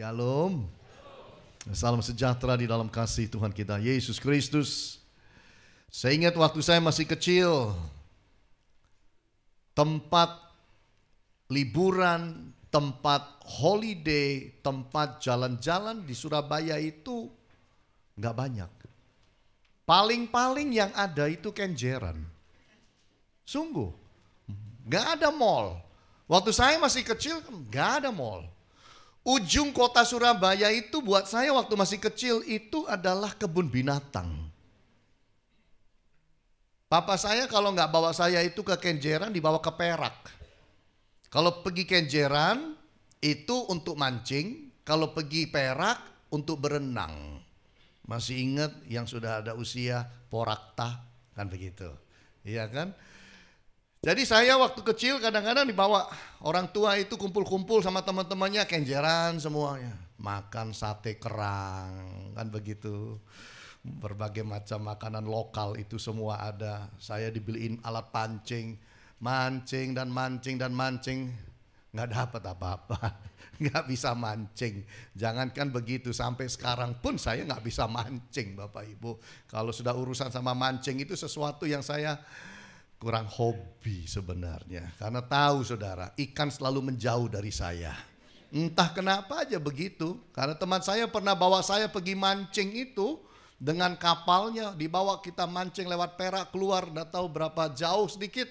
Shalom. Salam sejahtera di dalam kasih Tuhan kita Yesus Kristus. Saya ingat waktu saya masih kecil, tempat liburan, tempat holiday, tempat jalan-jalan di Surabaya itu nggak banyak. Paling-paling yang ada itu Kenjeran. Sungguh, nggak ada mall. Waktu saya masih kecil nggak ada mall. Ujung kota Surabaya itu buat saya waktu masih kecil itu adalah kebun binatang. Papa saya kalau nggak bawa saya itu ke Kenjeran, dibawa ke Perak. Kalau pergi Kenjeran itu untuk mancing, kalau pergi Perak untuk berenang. Masih ingat yang sudah ada usia Porakta kan begitu, iya kan? Jadi saya waktu kecil kadang-kadang dibawa orang tua itu kumpul-kumpul sama teman-temannya Kenjeran semuanya. Makan sate kerang kan begitu. Berbagai macam makanan lokal itu semua ada. Saya dibeliin alat pancing. Mancing dan mancing dan mancing. Nggak dapat apa-apa. Nggak bisa mancing. Jangankan begitu, sampai sekarang pun saya nggak bisa mancing Bapak Ibu. Kalau sudah urusan sama mancing itu sesuatu yang saya kurang hobi sebenarnya. Karena tahu saudara, ikan selalu menjauh dari saya. Entah kenapa aja begitu. Karena teman saya pernah bawa saya pergi mancing itu dengan kapalnya. Dibawa kita mancing lewat Perak, keluar nggak tahu berapa jauh sedikit.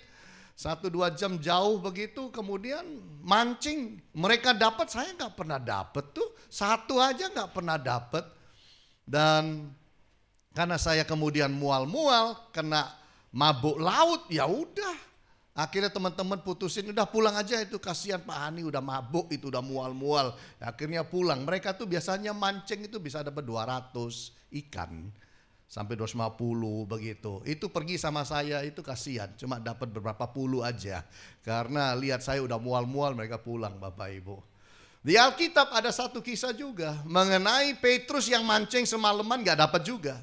1-2 jam jauh begitu. Kemudian mancing. Mereka dapat, saya nggak pernah dapat tuh. Satu aja nggak pernah dapat. Dan karena saya kemudian mual-mual, kena mabuk laut, ya udah. Akhirnya teman-teman putusin, udah pulang aja itu, kasihan Pak Hani udah mabuk itu, udah mual-mual. Akhirnya pulang. Mereka tuh biasanya mancing itu bisa dapat 200 ikan sampai 250 begitu. Itu pergi sama saya itu kasihan, cuma dapat beberapa puluh aja. Karena lihat saya udah mual-mual, mereka pulang Bapak Ibu. Di Alkitab ada satu kisah juga mengenai Petrus yang mancing semalaman gak dapat juga.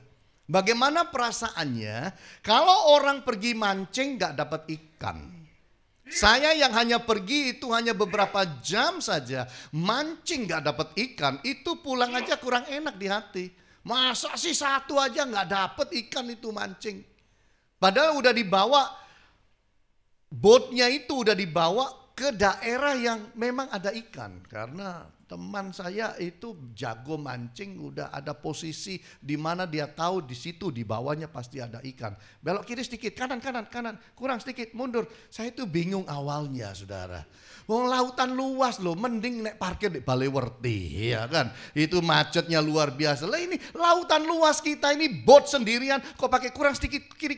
Bagaimana perasaannya kalau orang pergi mancing gak dapat ikan? Saya yang hanya pergi itu hanya beberapa jam saja, mancing gak dapat ikan, itu pulang aja kurang enak di hati. Masa sih satu aja gak dapat ikan itu mancing? Padahal udah dibawa, boatnya itu udah dibawa ke daerah yang memang ada ikan. Karena teman saya itu jago mancing, udah ada posisi di mana dia tahu di situ di bawahnya pasti ada ikan. Belok kiri sedikit, kanan, kurang sedikit, mundur. Saya itu bingung awalnya saudara. Wong lautan luas loh, mending naik parkir di Balewerti, ya kan? Itu macetnya luar biasa. Lah ini lautan luas kita ini boat sendirian, kok pakai kurang sedikit, kiri,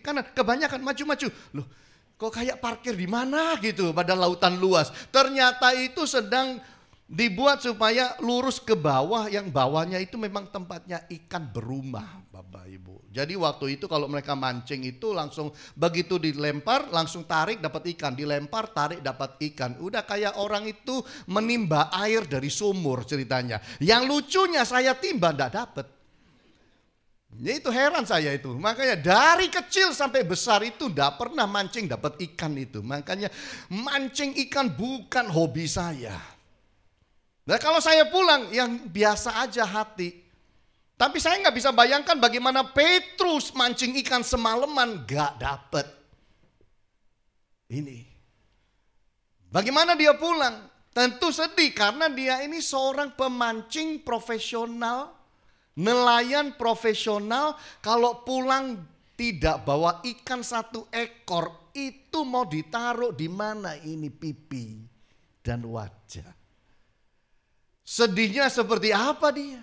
kanan, kebanyakan maju. Loh, kok kayak parkir di mana gitu pada lautan luas. Ternyata itu sedang dibuat supaya lurus ke bawah, yang bawahnya itu memang tempatnya ikan berumah Bapak Ibu. Jadi waktu itu kalau mereka mancing itu langsung begitu dilempar langsung tarik dapat ikan, dilempar tarik dapat ikan. Udah kayak orang itu menimba air dari sumur ceritanya. Yang lucunya saya timba enggak dapat. Ya itu heran saya itu. Makanya dari kecil sampai besar itu enggak pernah mancing dapat ikan itu. Makanya mancing ikan bukan hobi saya. Nah kalau saya pulang yang biasa aja hati. Tapi saya nggak bisa bayangkan bagaimana Petrus mancing ikan semalaman gak dapet. Ini. Bagaimana dia pulang? Tentu sedih karena dia ini seorang pemancing profesional. Nelayan profesional. Kalau pulang tidak bawa ikan 1 ekor. Itu mau ditaruh di mana ini pipi dan wajah. Sedihnya seperti apa dia?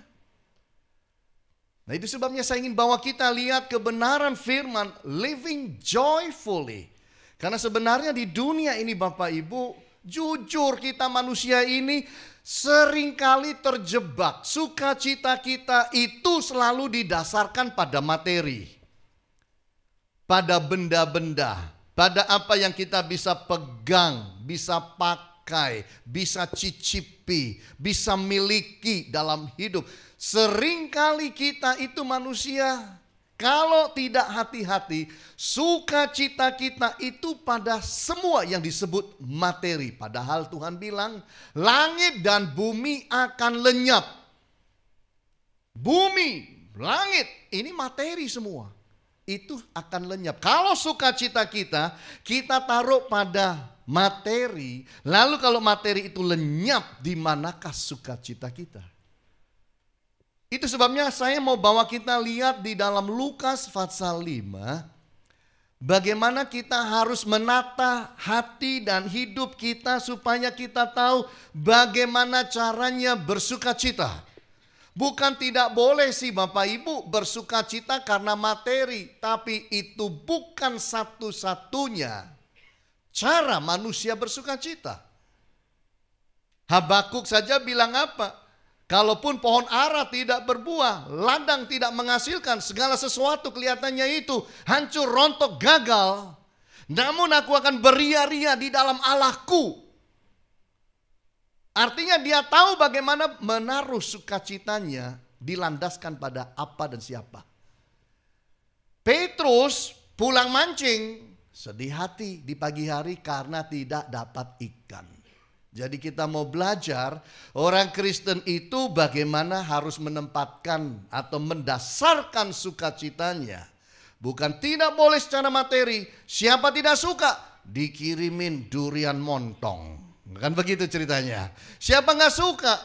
Nah itu sebabnya saya ingin bawa kita lihat kebenaran firman, living joyfully. Karena sebenarnya di dunia ini Bapak Ibu, jujur kita manusia ini seringkali terjebak. Sukacita kita itu selalu didasarkan pada materi. Pada benda-benda, pada apa yang kita bisa pegang, bisa pakai. Bisa cicipi, bisa miliki dalam hidup. Seringkali kita itu manusia Kalau tidak hati-hati, sukacita kita itu pada semua yang disebut materi. Padahal Tuhan bilang, langit dan bumi akan lenyap. Bumi, langit, ini materi semua. Itu akan lenyap. Kalau sukacita kita taruh pada materi. Lalu kalau materi itu lenyap, di manakah sukacita kita? Itu sebabnya saya mau bawa kita lihat di dalam Lukas pasal 5. Bagaimana kita harus menata hati dan hidup kita supaya kita tahu bagaimana caranya bersukacita. Bukan tidak boleh sih Bapak Ibu bersukacita karena materi. Tapi itu bukan satu-satunya cara manusia bersukacita. Habakuk saja bilang apa? Kalaupun pohon ara tidak berbuah, ladang tidak menghasilkan, segala sesuatu kelihatannya itu hancur, rontok, gagal. Namun aku akan beria-ria di dalam Allahku. Artinya dia tahu bagaimana menaruh sukacitanya dilandaskan pada apa dan siapa. Petrus pulang mancing, sedih hati di pagi hari karena tidak dapat ikan. Jadi kita mau belajar orang Kristen itu bagaimana harus menempatkan atau mendasarkan sukacitanya. Bukan tidak boleh secara materi. Siapa tidak suka dikirimin durian montong. Kan begitu ceritanya. Siapa nggak suka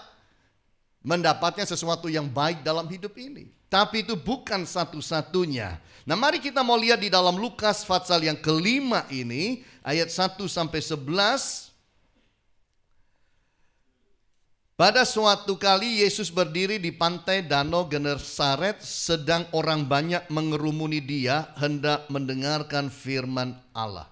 mendapatnya sesuatu yang baik dalam hidup ini. Tapi itu bukan satu-satunya. Nah mari kita mau lihat di dalam Lukas pasal yang kelima ini. Ayat 1 sampai 11. Pada suatu kali Yesus berdiri di pantai Danau Genesaret, sedang orang banyak mengerumuni dia hendak mendengarkan firman Allah.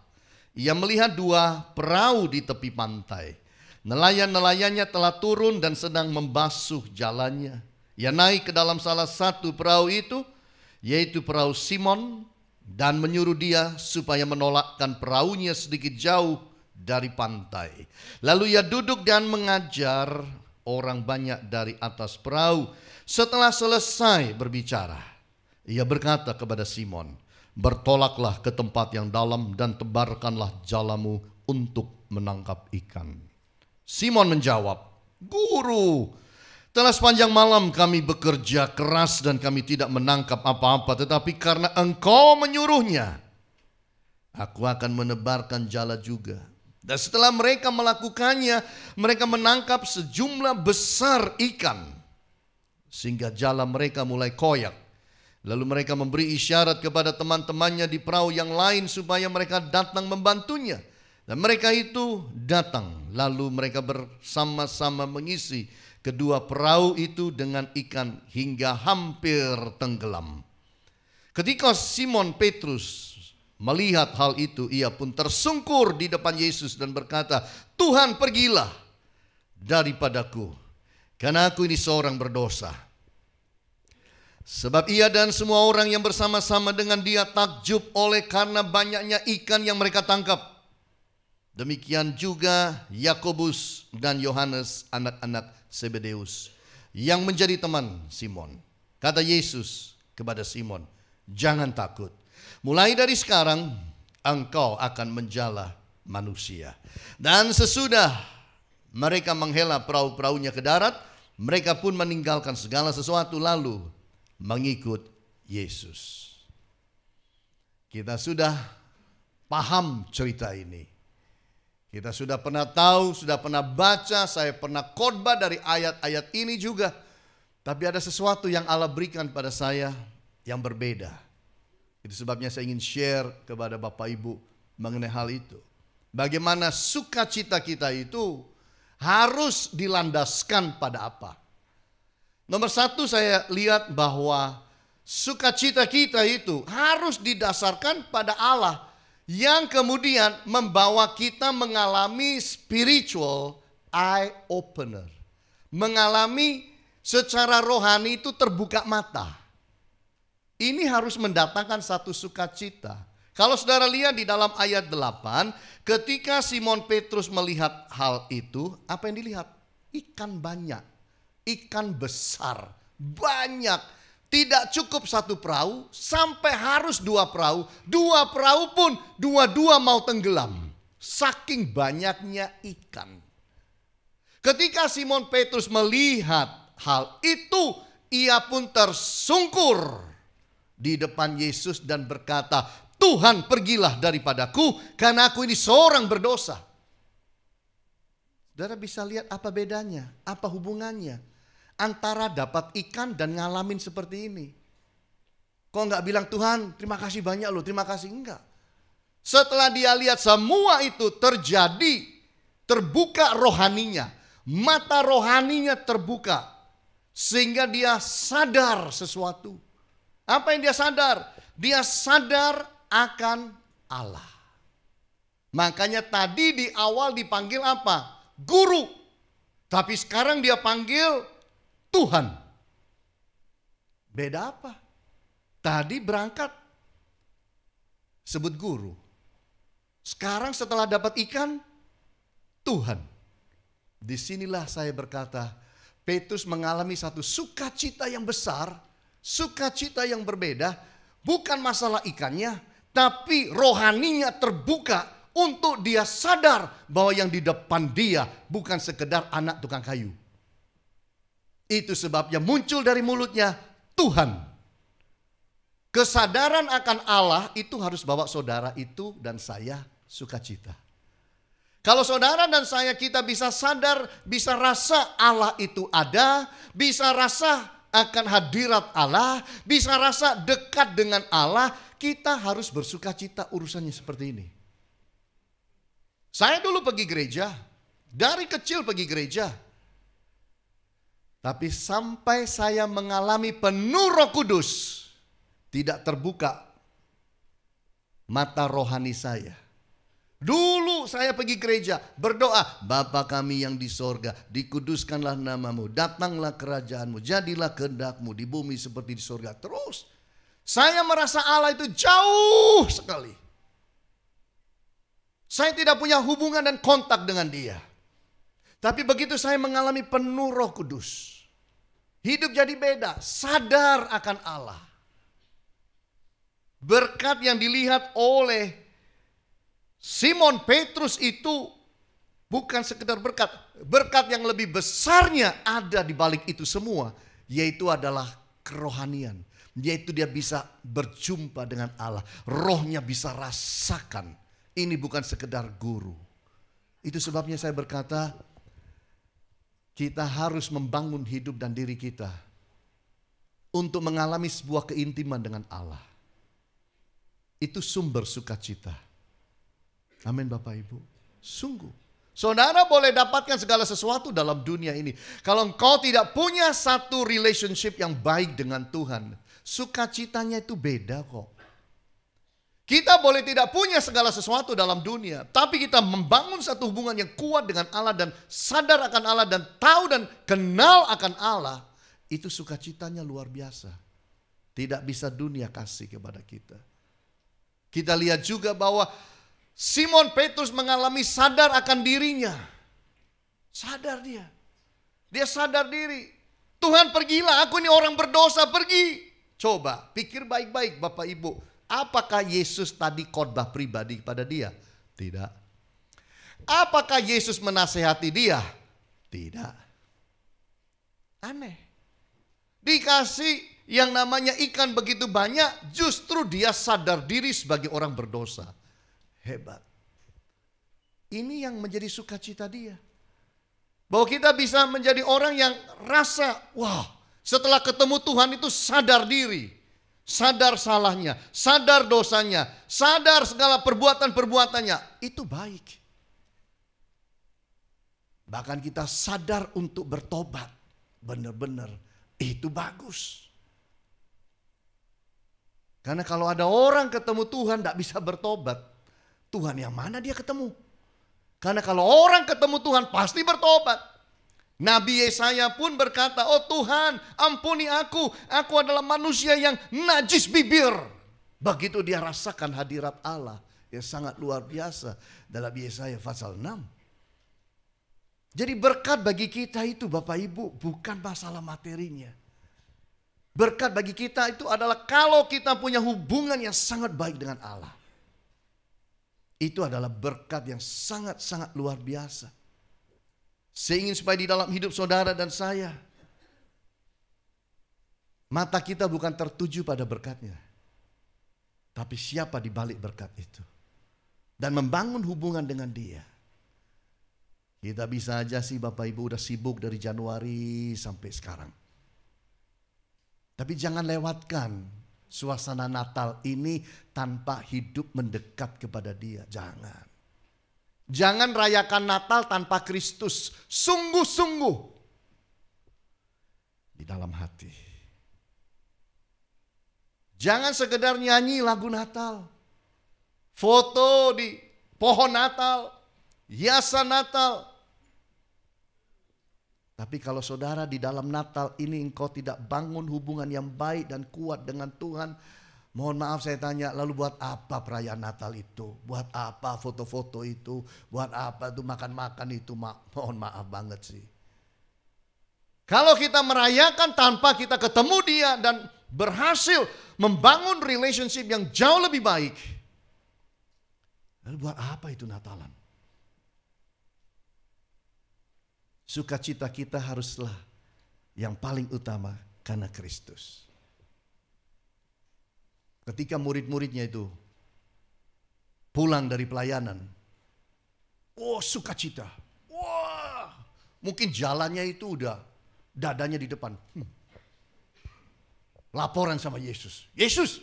Ia melihat dua perahu di tepi pantai. Nelayan-nelayannya telah turun dan sedang membasuh jalannya. Ia naik ke dalam salah satu perahu itu, yaitu perahu Simon, dan menyuruh dia supaya menolakkan perahunya sedikit jauh dari pantai. Lalu ia duduk dan mengajar orang banyak dari atas perahu. Setelah selesai berbicara, ia berkata kepada Simon, bertolaklah ke tempat yang dalam dan tebarkanlah jalamu untuk menangkap ikan. Simon menjawab, Guru, telah sepanjang malam kami bekerja keras dan kami tidak menangkap apa-apa, tetapi karena Engkau menyuruhnya, aku akan menebarkan jala juga. Dan setelah mereka melakukannya, mereka menangkap sejumlah besar ikan. Sehingga jala mereka mulai koyak. Lalu mereka memberi isyarat kepada teman-temannya di perahu yang lain supaya mereka datang membantunya. Dan mereka itu datang. Lalu mereka bersama-sama mengisi kedua perahu itu dengan ikan hingga hampir tenggelam. Ketika Simon Petrus melihat hal itu, ia pun tersungkur di depan Yesus dan berkata, Tuhan, pergilah daripadaku, karena aku ini seorang berdosa. Sebab ia dan semua orang yang bersama-sama dengan dia takjub oleh karena banyaknya ikan yang mereka tangkap. Demikian juga Yakobus dan Yohanes, anak-anak Zebedeus, yang menjadi teman Simon. Kata Yesus kepada Simon, jangan takut. Mulai dari sekarang engkau akan menjala manusia. Dan sesudah mereka menghela perahu-perahunya ke darat, mereka pun meninggalkan segala sesuatu lalu mengikut Yesus. Kita sudah paham cerita ini. Kita sudah pernah tahu, sudah pernah baca, saya pernah khotbah dari ayat-ayat ini juga. Tapi ada sesuatu yang Allah berikan pada saya yang berbeda. Itu sebabnya saya ingin share kepada Bapak Ibu mengenai hal itu. Bagaimana sukacita kita itu harus dilandaskan pada apa? Nomor satu, saya lihat bahwa sukacita kita itu harus didasarkan pada Allah, yang kemudian membawa kita mengalami spiritual eye opener. Mengalami secara rohani itu terbuka mata. Ini harus mendatangkan satu sukacita. Kalau saudara lihat di dalam ayat 8, ketika Simon Petrus melihat hal itu, apa yang dilihat? Ikan banyak, ikan besar, banyak. Tidak cukup satu perahu, sampai harus dua perahu. Dua perahu pun dua-dua mau tenggelam. Saking banyaknya ikan. Ketika Simon Petrus melihat hal itu, ia pun tersungkur di depan Yesus dan berkata, Tuhan, pergilah daripadaku karena aku ini seorang berdosa. Saudara bisa lihat apa bedanya, apa hubungannya antara dapat ikan dan ngalamin seperti ini. Kok nggak bilang, Tuhan terima kasih banyak loh, terima kasih, enggak. Setelah dia lihat semua itu terjadi, terbuka rohaninya, mata rohaninya terbuka, sehingga dia sadar sesuatu. Apa yang dia sadar? Dia sadar akan Allah. Makanya tadi di awal dipanggil apa? Guru. Tapi sekarang dia panggil Tuhan. Beda apa? Tadi berangkat sebut guru. Sekarang setelah dapat ikan, Tuhan. Disinilah saya berkata, Petrus mengalami satu sukacita yang besar, sukacita yang berbeda, bukan masalah ikannya, tapi rohaninya terbuka untuk dia sadar bahwa yang di depan dia bukan sekedar anak tukang kayu. Itu sebabnya muncul dari mulutnya Tuhan. Kesadaran akan Allah itu harus bawa saudara itu dan saya sukacita. Kalau saudara dan saya kita bisa sadar, bisa rasa Allah itu ada, bisa rasa akan hadirat Allah, bisa rasa dekat dengan Allah, kita harus bersukacita urusannya seperti ini. Saya dulu pergi gereja, dari kecil pergi gereja. Tapi sampai saya mengalami penuh Roh Kudus, tidak terbuka mata rohani saya. Dulu saya pergi gereja, berdoa, Bapa kami yang di sorga, dikuduskanlah namamu, datanglah kerajaanmu, jadilah kehendakmu di bumi seperti di sorga. Terus saya merasa Allah itu jauh sekali. Saya tidak punya hubungan dan kontak dengan dia. Tapi begitu saya mengalami penuh Roh Kudus, hidup jadi beda, sadar akan Allah. Berkat yang dilihat oleh Simon Petrus itu bukan sekedar berkat. Berkat yang lebih besarnya ada di balik itu semua, yaitu adalah kerohanian. Yaitu dia bisa berjumpa dengan Allah. Rohnya bisa rasakan. Ini bukan sekedar guru. Itu sebabnya saya berkata, kita harus membangun hidup dan diri kita untuk mengalami sebuah keintiman dengan Allah. Itu sumber sukacita. Amin Bapak Ibu. Sungguh. Saudara boleh dapatkan segala sesuatu dalam dunia ini. Kalau engkau tidak punya satu relationship yang baik dengan Tuhan, sukacitanya itu beda kok. Kita boleh tidak punya segala sesuatu dalam dunia, tapi kita membangun satu hubungan yang kuat dengan Allah dan sadar akan Allah dan tahu dan kenal akan Allah, itu sukacitanya luar biasa. Tidak bisa dunia kasih kepada kita. Kita lihat juga bahwa Simon Petrus mengalami sadar akan dirinya. Sadar dia. Dia sadar diri. Tuhan pergilah, aku ini orang berdosa, pergi. Coba pikir baik-baik Bapak Ibu. Apakah Yesus tadi khotbah pribadi kepada dia? Tidak. Apakah Yesus menasehati dia? Tidak. Aneh. Dikasih yang namanya ikan begitu banyak, justru dia sadar diri sebagai orang berdosa. Hebat. Ini yang menjadi sukacita dia. Bahwa kita bisa menjadi orang yang rasa, wah, setelah ketemu Tuhan itu sadar diri. Sadar salahnya, sadar dosanya, sadar segala perbuatan-perbuatannya. Itu baik. Bahkan kita sadar untuk bertobat. Benar-benar itu bagus. Karena kalau ada orang ketemu Tuhan tidak bisa bertobat, Tuhan yang mana dia ketemu? Karena kalau orang ketemu Tuhan pasti bertobat. Nabi Yesaya pun berkata, oh Tuhan ampuni aku adalah manusia yang najis bibir. Begitu dia rasakan hadirat Allah yang sangat luar biasa dalam Yesaya pasal 6. Jadi berkat bagi kita itu Bapak Ibu bukan masalah materinya. Berkat bagi kita itu adalah kalau kita punya hubungan yang sangat baik dengan Allah. Itu adalah berkat yang sangat-sangat luar biasa. Saya ingin supaya di dalam hidup saudara dan saya, mata kita bukan tertuju pada berkatnya, tapi siapa di balik berkat itu. Dan membangun hubungan dengan dia. Kita bisa aja sih Bapak Ibu udah sibuk dari Januari sampai sekarang. Tapi jangan lewatkan suasana Natal ini tanpa hidup mendekat kepada dia. Jangan. Jangan rayakan Natal tanpa Kristus. Sungguh-sungguh. Di dalam hati. Jangan sekedar nyanyi lagu Natal. Foto di pohon Natal. Hiasan Natal. Tapi kalau saudara di dalam Natal ini engkau tidak bangun hubungan yang baik dan kuat dengan Tuhan, mohon maaf saya tanya, lalu buat apa perayaan Natal itu? Buat apa foto-foto itu? Buat apa tuh makan-makan itu? Mohon maaf banget sih. Kalau kita merayakan tanpa kita ketemu dia dan berhasil membangun relationship yang jauh lebih baik, lalu buat apa itu Natalan? Sukacita kita haruslah yang paling utama karena Kristus. Ketika murid-muridnya itu pulang dari pelayanan, oh sukacita, wah mungkin jalannya itu udah dadanya di depan. Laporan sama Yesus, Yesus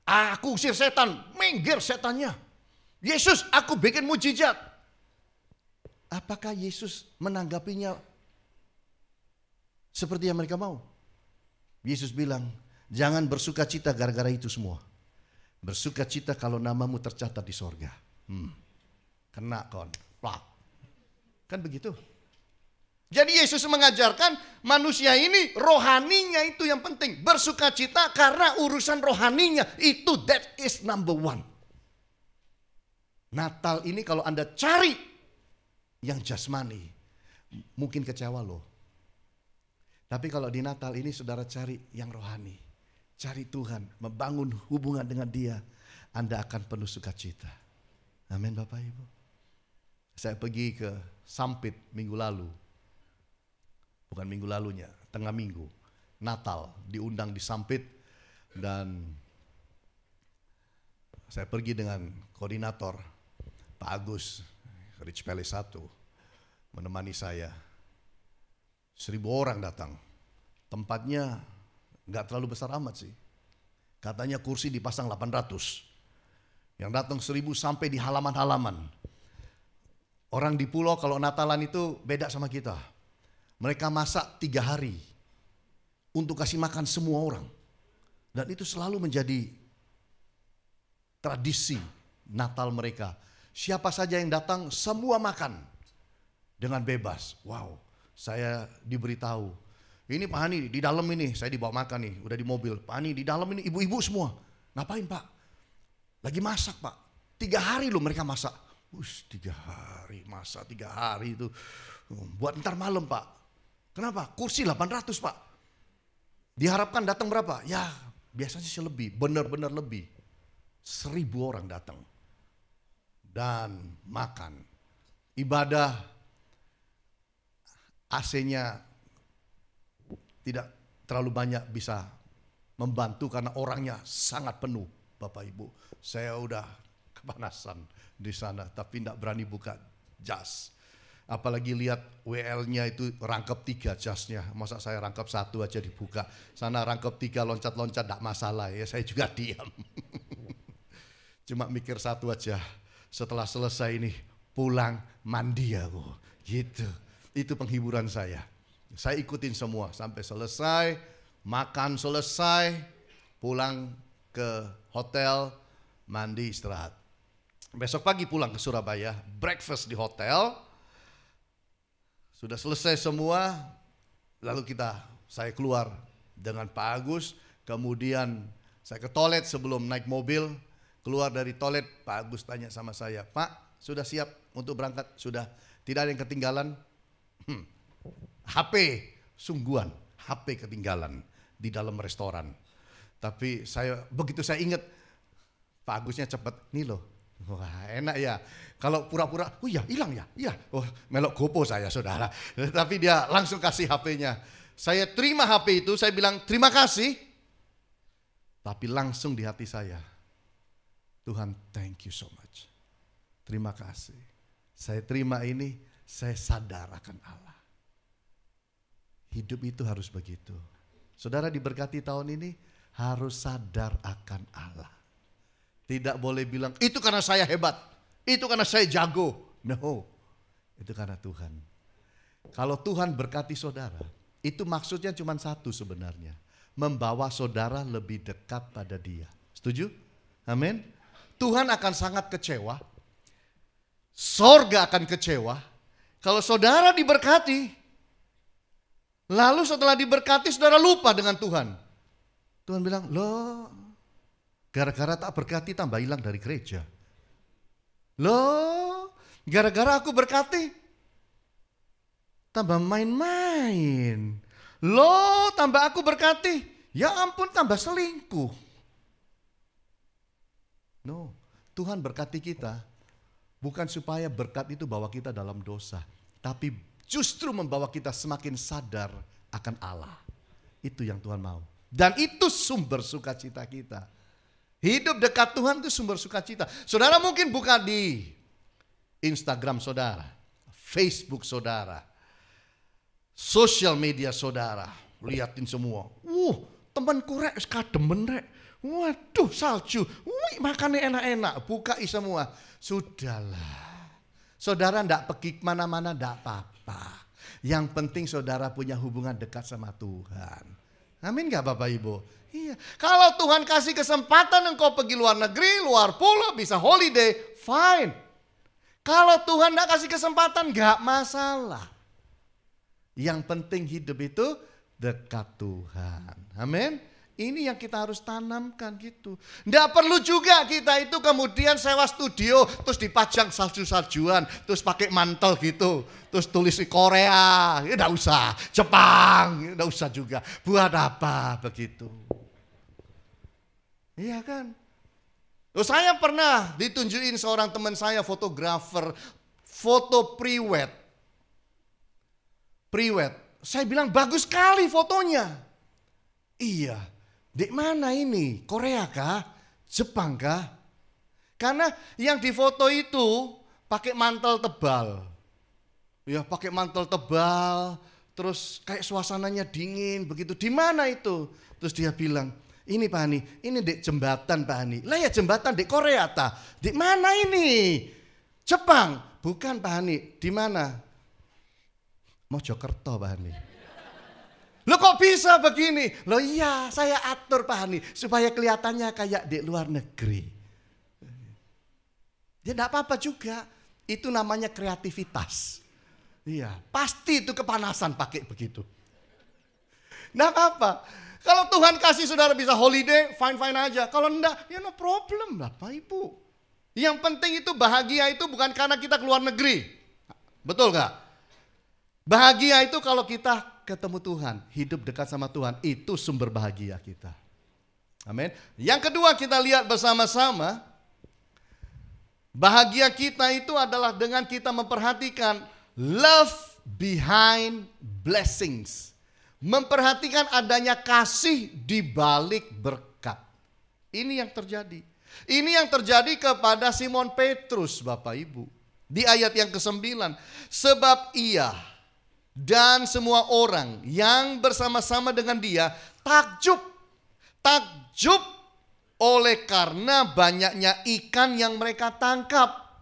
aku usir setan, minggir setannya. Yesus aku bikin mujizat. Apakah Yesus menanggapinya seperti yang mereka mau? Yesus bilang, jangan bersukacita gara-gara itu semua. Bersukacita kalau namamu tercatat di sorga. Kena kon, plak. Kan begitu. Jadi Yesus mengajarkan manusia ini rohaninya itu yang penting. Bersukacita karena urusan rohaninya itu that is number one. Natal ini kalau Anda cari yang jasmani, mungkin kecewa loh. Tapi kalau di Natal ini saudara cari yang rohani, cari Tuhan, membangun hubungan dengan dia, Anda akan penuh sukacita. Amin Bapak Ibu. Saya pergi ke Sampit minggu lalu. Bukan minggu lalunya, tengah minggu. Natal, diundang di Sampit. Dan saya pergi dengan koordinator Pak Agus, Rich Pele 1, menemani saya. 1.000 orang datang. Tempatnya gak terlalu besar amat sih. Katanya kursi dipasang 800. Yang datang 1.000 sampai di halaman-halaman. Orang di pulau kalau Natalan itu beda sama kita. Mereka masak 3 hari untuk kasih makan semua orang. Dan itu selalu menjadi tradisi Natal mereka. Siapa saja yang datang semua makan dengan bebas. Wow, saya diberitahu. Ini Pak Hani di dalam ini, saya dibawa makan nih, udah di mobil. Pak Hani di dalam ini ibu-ibu semua. Ngapain Pak? Lagi masak Pak. 3 hari loh mereka masak. 3 hari, masak 3 hari itu. Buat ntar malam Pak. Kenapa? Kursi 800 Pak. Diharapkan datang berapa? Ya biasanya sih lebih, benar-benar lebih. 1.000 orang datang. Dan makan. Ibadah AC-nya tidak terlalu banyak bisa membantu karena orangnya sangat penuh Bapak Ibu. Saya udah kepanasan di sana tapi tidak berani buka jas. Apalagi lihat WL-nya itu rangkap 3 jasnya. Masa saya rangkap 1 aja dibuka. Sana rangkap 3 loncat-loncat tidak masalah ya, saya juga diam. Cuma mikir satu aja. Setelah selesai ini pulang mandi aku gitu. Itu penghiburan saya. Saya ikutin semua sampai selesai, makan selesai, pulang ke hotel, mandi istirahat. Besok pagi pulang ke Surabaya, breakfast di hotel. Sudah selesai semua, lalu saya keluar dengan Pak Agus, kemudian saya ke toilet sebelum naik mobil. Keluar dari toilet, Pak Agus tanya sama saya, Pak sudah siap untuk berangkat? Sudah, tidak ada yang ketinggalan? HP, sungguhan, HP ketinggalan. di dalam restoran. Tapi begitu saya ingat, Pak Agusnya cepet, nih loh, wah enak ya. Kalau pura-pura, oh iya hilang ya, iya, oh melok gopo saya saudara. Tapi dia langsung kasih HP-nya. Saya terima HP itu, saya bilang terima kasih. Tapi langsung di hati saya, Tuhan thank you so much. Terima kasih. Saya terima ini, saya sadar akan Allah. Hidup itu harus begitu. Saudara diberkati tahun ini, harus sadar akan Allah. Tidak boleh bilang, itu karena saya hebat, itu karena saya jago. No, itu karena Tuhan. Kalau Tuhan berkati saudara, itu maksudnya cuma satu sebenarnya. Membawa saudara lebih dekat pada Dia. Setuju? Amin. Tuhan akan sangat kecewa. Sorga akan kecewa. Kalau saudara diberkati, lalu setelah diberkati saudara lupa dengan Tuhan. Tuhan bilang, loh gara-gara tak berkati tambah hilang dari gereja. Loh gara-gara aku berkati tambah main-main. Loh tambah aku berkati, ya ampun tambah selingkuh. No, Tuhan berkati kita bukan supaya berkat itu bawa kita dalam dosa, tapi justru membawa kita semakin sadar akan Allah. Itu yang Tuhan mau. Dan itu sumber sukacita kita. Hidup dekat Tuhan itu sumber sukacita. Saudara mungkin buka di Instagram saudara, Facebook saudara, sosial media saudara, liatin semua. Temanku rek kademen rek. Waduh salju, makannya enak-enak, bukai semua. Sudahlah. Saudara ndak pergi kemana-mana ndak apa-apa. Yang penting saudara punya hubungan dekat sama Tuhan. Amin gak Bapak Ibu? Iya. Kalau Tuhan kasih kesempatan engkau pergi luar negeri, luar pulau, bisa holiday, fine. Kalau Tuhan gak kasih kesempatan, gak masalah. Yang penting hidup itu dekat Tuhan. Amin. Ini yang kita harus tanamkan gitu. Nggak perlu juga kita itu kemudian sewa studio, terus dipajang salju-saljuan, terus pakai mantel gitu, terus tulis di Korea, ya nggak usah. Jepang, nggak usah juga. Buat apa begitu? Iya kan? Terus saya pernah ditunjukin seorang teman saya fotografer, foto pre-wed. Pre-wed. Saya bilang bagus sekali fotonya. Iya. Di mana ini? Korea kah? Jepang kah? Karena yang difoto itu pakai mantel tebal. Ya, pakai mantel tebal, terus kayak suasananya dingin begitu. Di mana itu? Terus dia bilang, "Ini Pak Hani, ini di jembatan Pak Hani." Lah ya jembatan di Korea ta. Di mana ini? Jepang. Bukan Pak Hani. Di mana? Mojokerto Pak Hani. Lo kok bisa begini? Lo iya saya atur Pak Hani supaya kelihatannya kayak di luar negeri. Ya enggak apa-apa juga. Itu namanya kreativitas. Iya, pasti itu kepanasan pakai begitu. Enggak apa-apa. Kalau Tuhan kasih saudara bisa holiday, fine-fine aja. Kalau enggak, ya no problem Bapak Ibu. Yang penting itu bahagia itu bukan karena kita keluar negeri. Betul gak? Bahagia itu kalau kita ketemu Tuhan, hidup dekat sama Tuhan, itu sumber bahagia kita. Amin. Yang kedua kita lihat bersama-sama, bahagia kita itu adalah dengan kita memperhatikan love behind blessings. Memperhatikan adanya kasih di balik berkat. Ini yang terjadi. Ini yang terjadi kepada Simon Petrus Bapak Ibu. Di ayat yang ke-9. Sebab ia dan semua orang yang bersama-sama dengan dia takjub oleh karena banyaknya ikan yang mereka tangkap.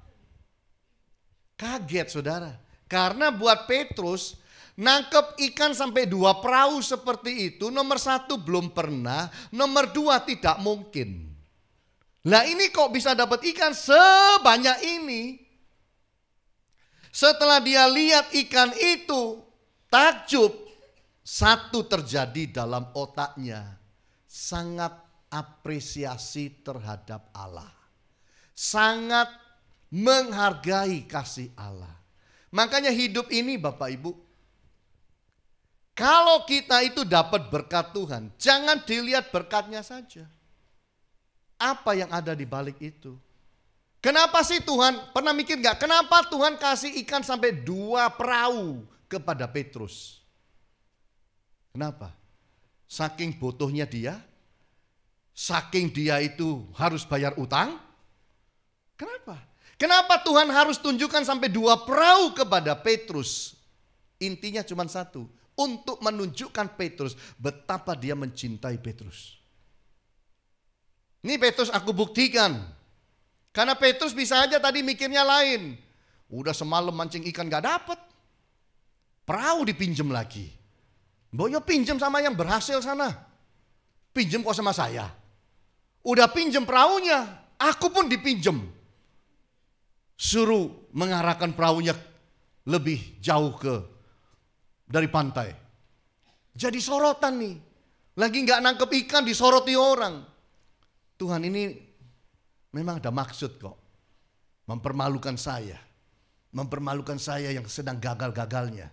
Kaget saudara, karena buat Petrus nangkep ikan sampai 2 perahu seperti itu, nomor 1 belum pernah, nomor 2 tidak mungkin. Lah ini kok bisa dapat ikan sebanyak ini? Setelah dia lihat ikan itu, takjub, satu terjadi dalam otaknya. Sangat apresiasi terhadap Allah. Sangat menghargai kasih Allah. Makanya hidup ini Bapak Ibu, Kalau kita itu dapat berkat Tuhan, jangan dilihat berkatnya saja. Apa yang ada di balik itu? Kenapa sih Tuhan, pernah mikir gak? Kenapa Tuhan kasih ikan sampai 2 perahu kepada Petrus? Kenapa? Saking butuhnya dia? Saking dia itu harus bayar utang? Kenapa? Kenapa Tuhan harus tunjukkan sampai 2 perahu kepada Petrus? Intinya cuma satu. Untuk menunjukkan Petrus betapa dia mencintai Petrus. Ini Petrus aku buktikan. Karena Petrus bisa aja tadi mikirnya lain. Udah semalam mancing ikan gak dapet. Perahu dipinjem lagi. Boyo pinjem sama yang berhasil sana. Pinjem kok sama saya. Udah pinjem perahunya. Aku pun dipinjem. Suruh mengarahkan perahunya lebih jauh dari pantai. Jadi sorotan nih. Lagi gak nangkep ikan disoroti orang. Tuhan ini memang ada maksud kok. Mempermalukan saya. Mempermalukan saya yang sedang gagal-gagalnya.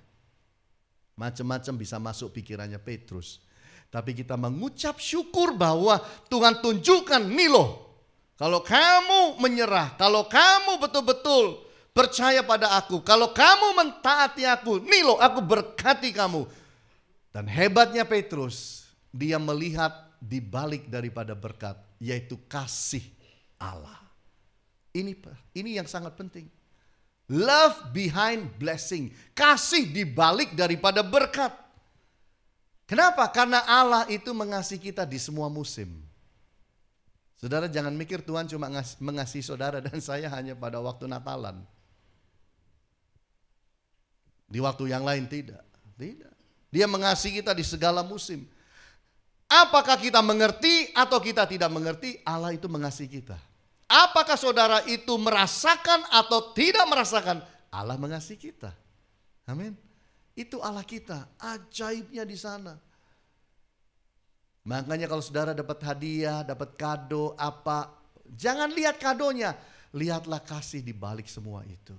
Macam-macam bisa masuk pikirannya Petrus. Tapi kita mengucap syukur bahwa Tuhan tunjukkan nih loh. Kalau kamu menyerah, kalau kamu betul-betul percaya pada aku, kalau kamu mentaati aku, nih loh aku berkati kamu. Dan hebatnya Petrus, dia melihat di balik daripada berkat, yaitu kasih Allah. Ini yang sangat penting. Love behind blessing. Kasih di balik daripada berkat. Kenapa? Karena Allah itu mengasihi kita di semua musim. Saudara jangan mikir Tuhan cuma mengasihi saudara dan saya hanya pada waktu Natalan. Di waktu yang lain tidak. Tidak. Dia mengasihi kita di segala musim. Apakah kita mengerti atau kita tidak mengerti, Allah itu mengasihi kita. Apakah saudara itu merasakan atau tidak merasakan, Allah mengasihi kita. Amin. Itu Allah kita, ajaibnya di sana. Makanya kalau saudara dapat hadiah, dapat kado apa, jangan lihat kadonya, lihatlah kasih di balik semua itu.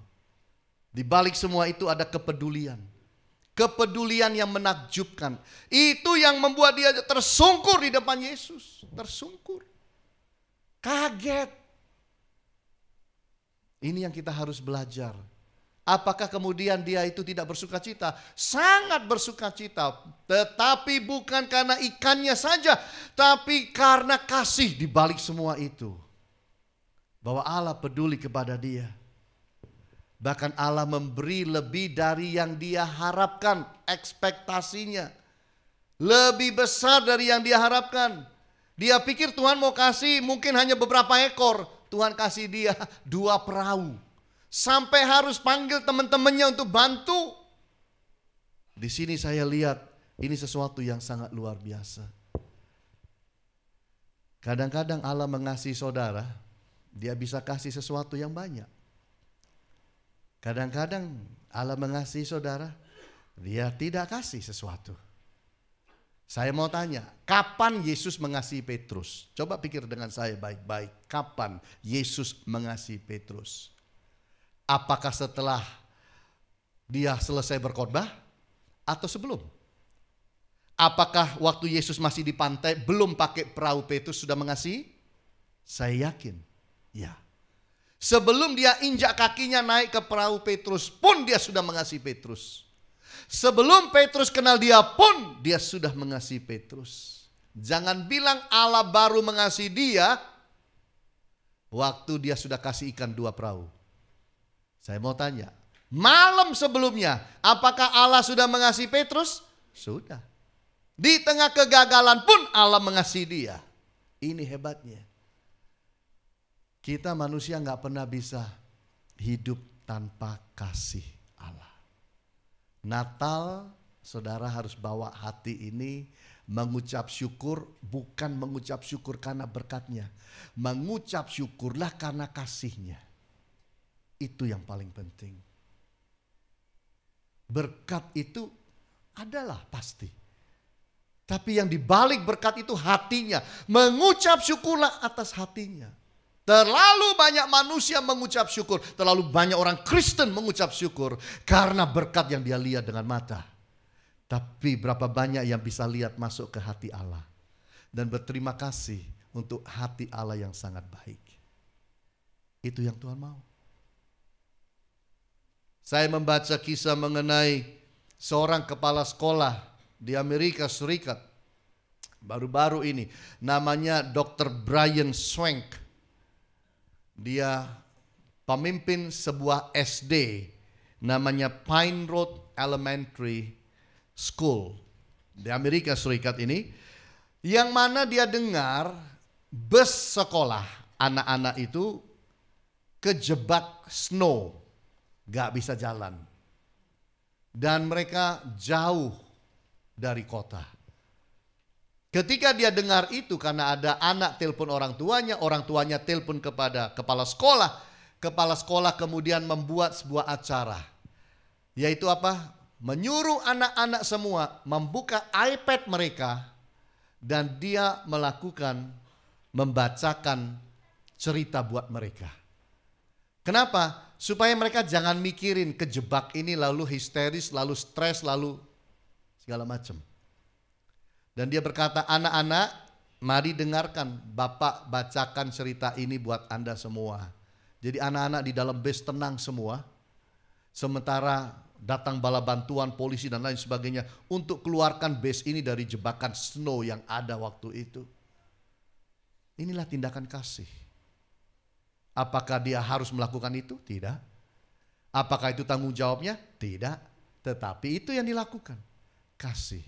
Di balik semua itu ada kepedulian. Kepedulian yang menakjubkan. Itu yang membuat dia tersungkur di depan Yesus. Tersungkur. Kaget. Ini yang kita harus belajar. Apakah kemudian dia itu tidak bersuka cita? Sangat bersuka cita. Tetapi bukan karena ikannya saja. Tapi karena kasih di balik semua itu. Bahwa Allah peduli kepada dia. Bahkan Allah memberi lebih dari yang dia harapkan. Ekspektasinya. Lebih besar dari yang dia harapkan. Dia pikir Tuhan mau kasih mungkin hanya beberapa ekor. Tuhan kasih dia 2 perahu. Sampai harus panggil teman-temannya untuk bantu. Di sini saya lihat ini sesuatu yang sangat luar biasa. Kadang-kadang Allah mengasihi saudara, dia bisa kasih sesuatu yang banyak. Kadang-kadang Allah mengasihi saudara, dia tidak kasih sesuatu. Saya mau tanya, kapan Yesus mengasihi Petrus? Coba pikir dengan saya baik-baik. Kapan Yesus mengasihi Petrus? Apakah setelah dia selesai berkhotbah atau sebelum? Apakah waktu Yesus masih di pantai belum pakai perahu Petrus sudah mengasihi? Saya yakin, ya. Sebelum dia injak kakinya naik ke perahu Petrus pun dia sudah mengasihi Petrus. Sebelum Petrus kenal dia pun dia sudah mengasihi Petrus. Jangan bilang Allah baru mengasihi dia waktu dia sudah kasih ikan 2 perahu. Saya mau tanya, malam sebelumnya apakah Allah sudah mengasihi Petrus? Sudah. Di tengah kegagalan pun Allah mengasihi dia. Ini hebatnya. Kita manusia gak pernah bisa hidup tanpa kasih Allah. Natal, saudara harus bawa hati ini mengucap syukur, bukan mengucap syukur karena berkatnya. Mengucap syukurlah karena kasihnya. Itu yang paling penting. Berkat itu adalah pasti. Tapi yang dibalik berkat itu hatinya. Mengucap syukurlah atas hatinya. Terlalu banyak manusia mengucap syukur. Terlalu banyak orang Kristen mengucap syukur. Karena berkat yang dia lihat dengan mata. Tapi berapa banyak yang bisa lihat masuk ke hati Allah dan berterima kasih untuk hati Allah yang sangat baik. Itu yang Tuhan mau. Saya membaca kisah mengenai seorang kepala sekolah di Amerika Serikat baru-baru ini, namanya Dr. Brian Swank. Dia pemimpin sebuah SD namanya Pine Road Elementary School di Amerika Serikat ini, yang mana dia dengar bus sekolah anak-anak itu kejebak snow, gak bisa jalan, dan mereka jauh dari kota. Ketika dia dengar itu, karena ada anak telepon orang tuanya telepon kepada kepala sekolah kemudian membuat sebuah acara, yaitu apa? Menyuruh anak-anak semua membuka iPad mereka dan dia membacakan cerita buat mereka. Kenapa? Supaya mereka jangan mikirin kejebak ini lalu histeris, lalu stres, lalu segala macam. Dan dia berkata, anak-anak, mari dengarkan Bapak bacakan cerita ini buat Anda semua. Jadi anak-anak di dalam bus tenang semua. Sementara datang bala bantuan, polisi dan lain sebagainya untuk keluarkan bus ini dari jebakan snow yang ada waktu itu. Inilah tindakan kasih. Apakah dia harus melakukan itu? Tidak. Apakah itu tanggung jawabnya? Tidak. Tetapi itu yang dilakukan. Kasih.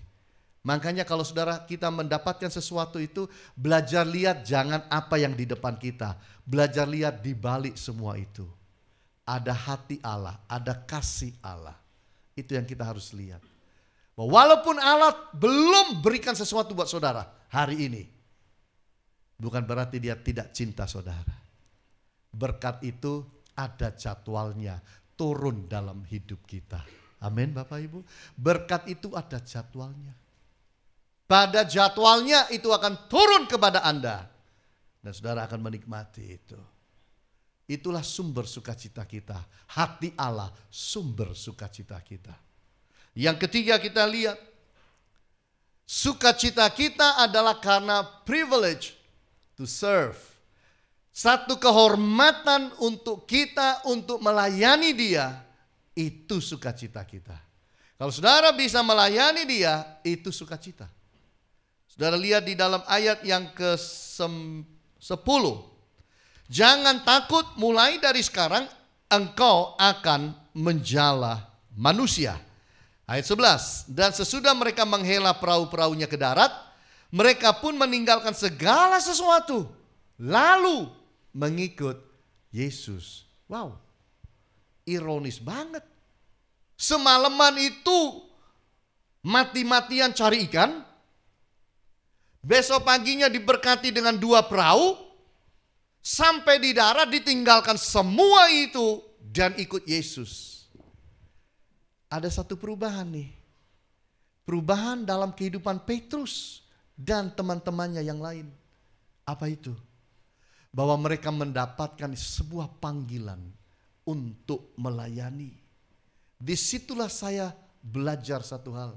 Makanya kalau saudara kita mendapatkan sesuatu itu, belajar lihat jangan apa yang di depan kita. Belajar lihat di balik semua itu. Ada hati Allah, ada kasih Allah. Itu yang kita harus lihat. Walaupun Allah belum berikan sesuatu buat saudara hari ini, bukan berarti dia tidak cinta saudara. Berkat itu ada jadwalnya turun dalam hidup kita. Amin Bapak Ibu. Berkat itu ada jadwalnya. Pada jadwalnya itu akan turun kepada Anda. Dan saudara akan menikmati itu. Itulah sumber sukacita kita. Hati Allah sumber sukacita kita. Yang ketiga kita lihat, sukacita kita adalah karena privilege to serve. Satu kehormatan untuk kita untuk melayani Dia, itu sukacita kita. Kalau saudara bisa melayani Dia, itu sukacita. Saudara lihat di dalam ayat yang ke-10. Jangan takut, mulai dari sekarang engkau akan menjala manusia. Ayat 11. Dan sesudah mereka menghela perahu-perahunya ke darat, mereka pun meninggalkan segala sesuatu, lalu mengikut Yesus. Wow, ironis banget. Semalaman itu mati-matian cari ikan, besok paginya diberkati dengan 2 perahu, sampai di darat ditinggalkan semua itu dan ikut Yesus. Ada satu perubahan nih. Perubahan dalam kehidupan Petrus dan teman-temannya yang lain. Apa itu? Bahwa mereka mendapatkan sebuah panggilan untuk melayani. Disitulah saya belajar satu hal.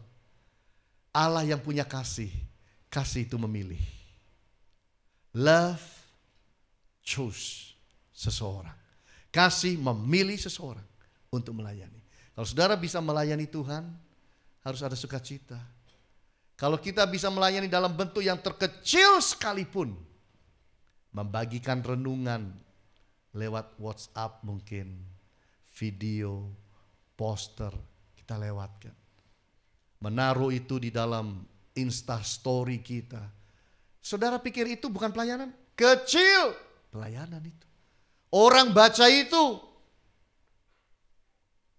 Allah yang punya kasih. Kasih itu memilih. Love choose seseorang. Kasih memilih seseorang untuk melayani. Kalau saudara bisa melayani Tuhan, harus ada sukacita. Kalau kita bisa melayani dalam bentuk yang terkecil sekalipun, membagikan renungan lewat WhatsApp mungkin, video, poster, kita lewatkan. Menaruh itu di dalam Insta story kita. Saudara pikir itu bukan pelayanan? Kecil. Pelayanan itu. Orang baca itu,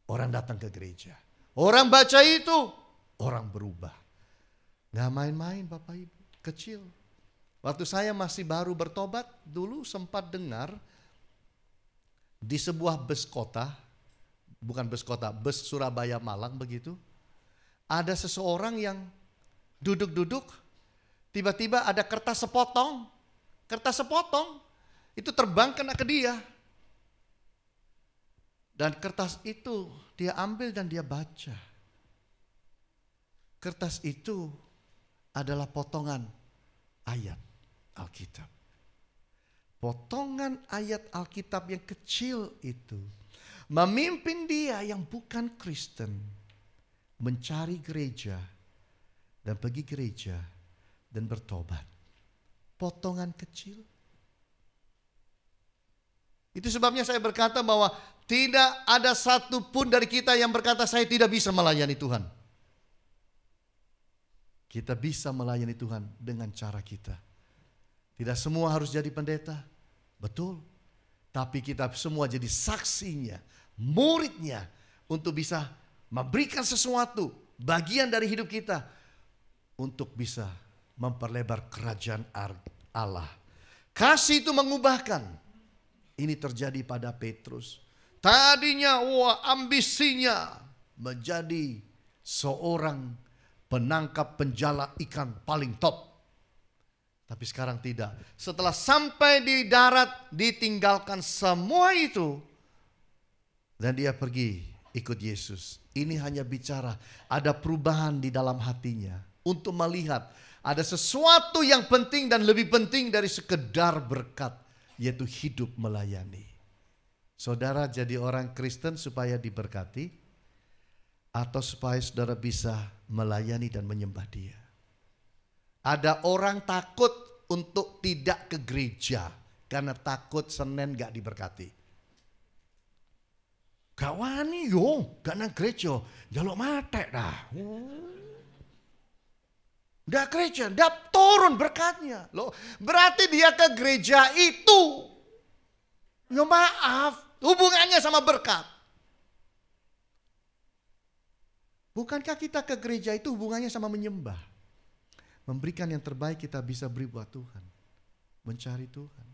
orang datang ke gereja. Orang baca itu, orang berubah. Gak main-main Bapak Ibu, kecil. Waktu saya masih baru bertobat, dulu sempat dengar di sebuah bus kota, bukan bus kota, bus Surabaya Malang begitu. Ada seseorang yang duduk-duduk, tiba-tiba ada kertas sepotong itu terbang kena ke dia. Dan kertas itu dia ambil dan dia baca. Kertas itu adalah potongan ayat Alkitab. Potongan ayat Alkitab yang kecil itu memimpin dia yang bukan Kristen mencari gereja dan pergi gereja dan bertobat. Potongan kecil. Itu sebabnya saya berkata bahwa tidak ada satupun dari kita yang berkata saya tidak bisa melayani Tuhan. Kita bisa melayani Tuhan dengan cara kita. Tidak semua harus jadi pendeta, betul. Tapi kita semua jadi saksinya, muridnya untuk bisa memberikan sesuatu, bagian dari hidup kita untuk bisa memperlebar kerajaan Allah. Kasih itu mengubahkan. Ini terjadi pada Petrus. Tadinya ambisinya menjadi seorang penangkap penjala ikan paling top. Tapi sekarang tidak. Setelah sampai di darat ditinggalkan semua itu. Dan dia pergi ikut Yesus. Ini hanya bicara ada perubahan di dalam hatinya. Untuk melihat ada sesuatu yang penting dan lebih penting dari sekedar berkat. Yaitu hidup melayani. Saudara jadi orang Kristen supaya diberkati. Atau supaya saudara bisa melayani dan menyembah Dia. Ada orang takut untuk tidak ke gereja. Karena takut Senin gak diberkati. Gak wani yo, gak nang gereja. Jaluk mate dah. Gak gereja, gak turun berkatnya. Loh, berarti dia ke gereja itu. Ya maaf, hubungannya sama berkat. Bukankah kita ke gereja itu hubungannya sama menyembah? Memberikan yang terbaik kita bisa beri buat Tuhan. Mencari Tuhan.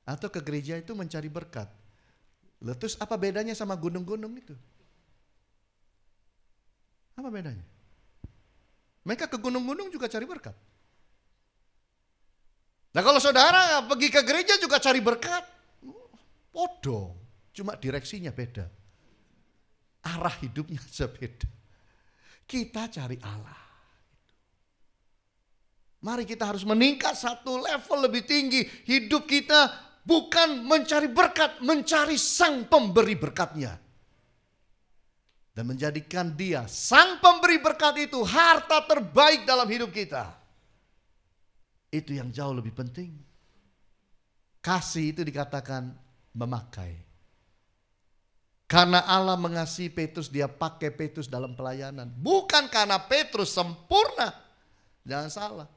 Atau ke gereja itu mencari berkat. Terus apa bedanya sama gunung-gunung itu? Apa bedanya? Mereka ke gunung-gunung juga cari berkat. Nah kalau saudara pergi ke gereja juga cari berkat. Podo. Cuma direksinya beda. Arah hidupnya aja beda. Kita cari Allah. Mari kita harus meningkat satu level lebih tinggi. Hidup kita bukan mencari berkat, mencari sang pemberi berkatnya. Dan menjadikan Dia, sang pemberi berkat itu, harta terbaik dalam hidup kita. Itu yang jauh lebih penting. Kasih itu dikatakan memakai. Karena Allah mengasihi Petrus, Dia pakai Petrus dalam pelayanan. Bukan karena Petrus sempurna. Jangan salah.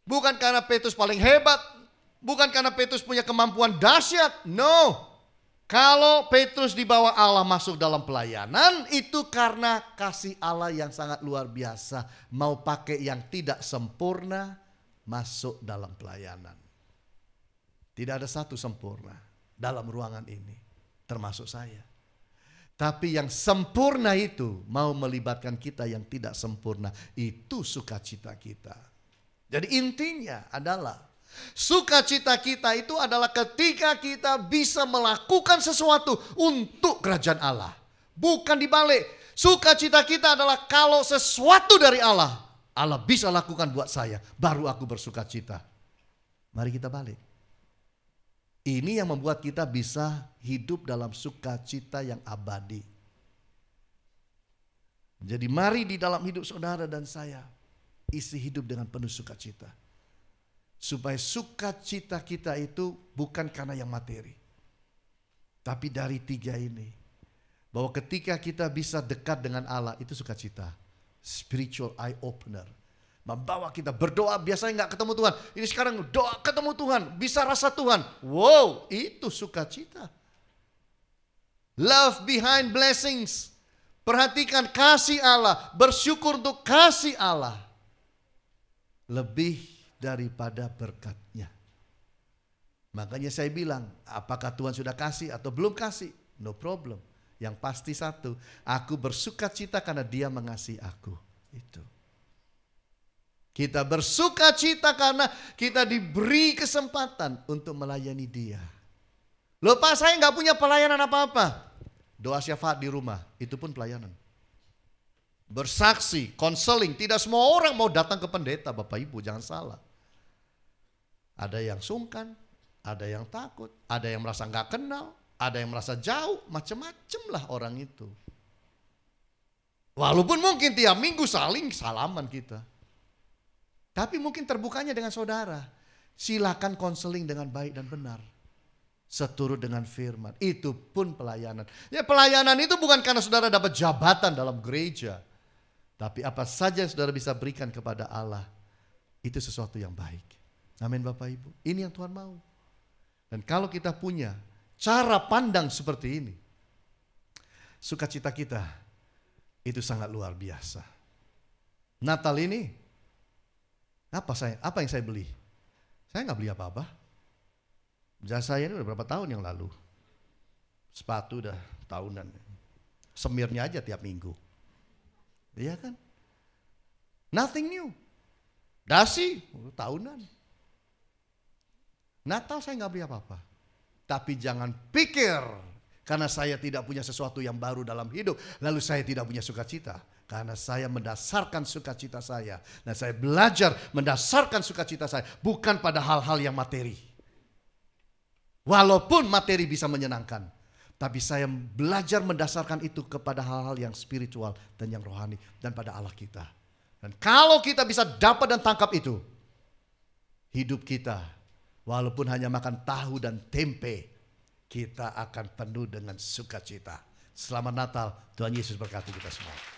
Bukan karena Petrus paling hebat. Bukan karena Petrus punya kemampuan dahsyat. No. Kalau Petrus dibawa Allah masuk dalam pelayanan, itu karena kasih Allah yang sangat luar biasa. Mau pakai yang tidak sempurna, masuk dalam pelayanan. Tidak ada satu sempurna dalam ruangan ini. Termasuk saya. Tapi yang sempurna itu mau melibatkan kita yang tidak sempurna. Itu sukacita kita. Jadi intinya adalah sukacita kita itu adalah ketika kita bisa melakukan sesuatu untuk kerajaan Allah. Bukan dibalik. Sukacita kita adalah kalau sesuatu dari Allah, Allah bisa lakukan buat saya. Baru aku bersukacita. Mari kita balik. Ini yang membuat kita bisa hidup dalam sukacita yang abadi. Jadi mari di dalam hidup saudara dan saya isi hidup dengan penuh sukacita. Supaya sukacita kita itu bukan karena yang materi. Tapi dari tiga ini. Bahwa ketika kita bisa dekat dengan Allah itu sukacita. Spiritual eye opener. Membawa kita berdoa biasanya nggak ketemu Tuhan. Ini sekarang doa ketemu Tuhan. Bisa rasa Tuhan. Wow, itu sukacita. Love behind blessings. Perhatikan kasih Allah. Bersyukur untuk kasih Allah. Lebih daripada berkatnya. Makanya saya bilang, apakah Tuhan sudah kasih atau belum kasih? No problem. Yang pasti satu, aku bersukacita karena Dia mengasihi aku. Itu. Kita bersukacita karena kita diberi kesempatan untuk melayani Dia. Loh Pak, saya nggak punya pelayanan apa-apa. Doa syafaat di rumah, itu pun pelayanan. bersaksi, konseling. Tidak semua orang mau datang ke pendeta, Bapak Ibu, jangan salah. Ada yang sungkan, ada yang takut, ada yang merasa nggak kenal, ada yang merasa jauh, macam-macam lah orang itu. Walaupun mungkin tiap minggu saling salaman kita. Tapi mungkin terbukanya dengan saudara. Silakan konseling dengan baik dan benar. Seturut dengan firman. Itu pun pelayanan. Ya, pelayanan itu bukan karena saudara dapat jabatan dalam gereja. Tapi apa saja yang saudara bisa berikan kepada Allah. Itu sesuatu yang baik. Amin Bapak Ibu. Ini yang Tuhan mau. Dan kalau kita punya cara pandang seperti ini. Sukacita kita itu sangat luar biasa. Natal ini apa yang saya beli? Saya nggak beli apa-apa. Jasa saya ini udah berapa tahun yang lalu. Sepatu udah tahunan. Semirnya aja tiap minggu. Iya kan? Nothing new. Dasi tahunan. Natal saya nggak beli apa-apa. Tapi jangan pikir karena saya tidak punya sesuatu yang baru dalam hidup, lalu saya tidak punya sukacita. Karena saya mendasarkan sukacita saya. Dan saya belajar mendasarkan sukacita saya. Bukan pada hal-hal yang materi. Walaupun materi bisa menyenangkan. Tapi saya belajar mendasarkan itu kepada hal-hal yang spiritual dan yang rohani. Dan pada Allah kita. Dan kalau kita bisa dapat dan tangkap itu. Hidup kita, walaupun hanya makan tahu dan tempe, kita akan penuh dengan sukacita. Selamat Natal, Tuhan Yesus berkati kita semua.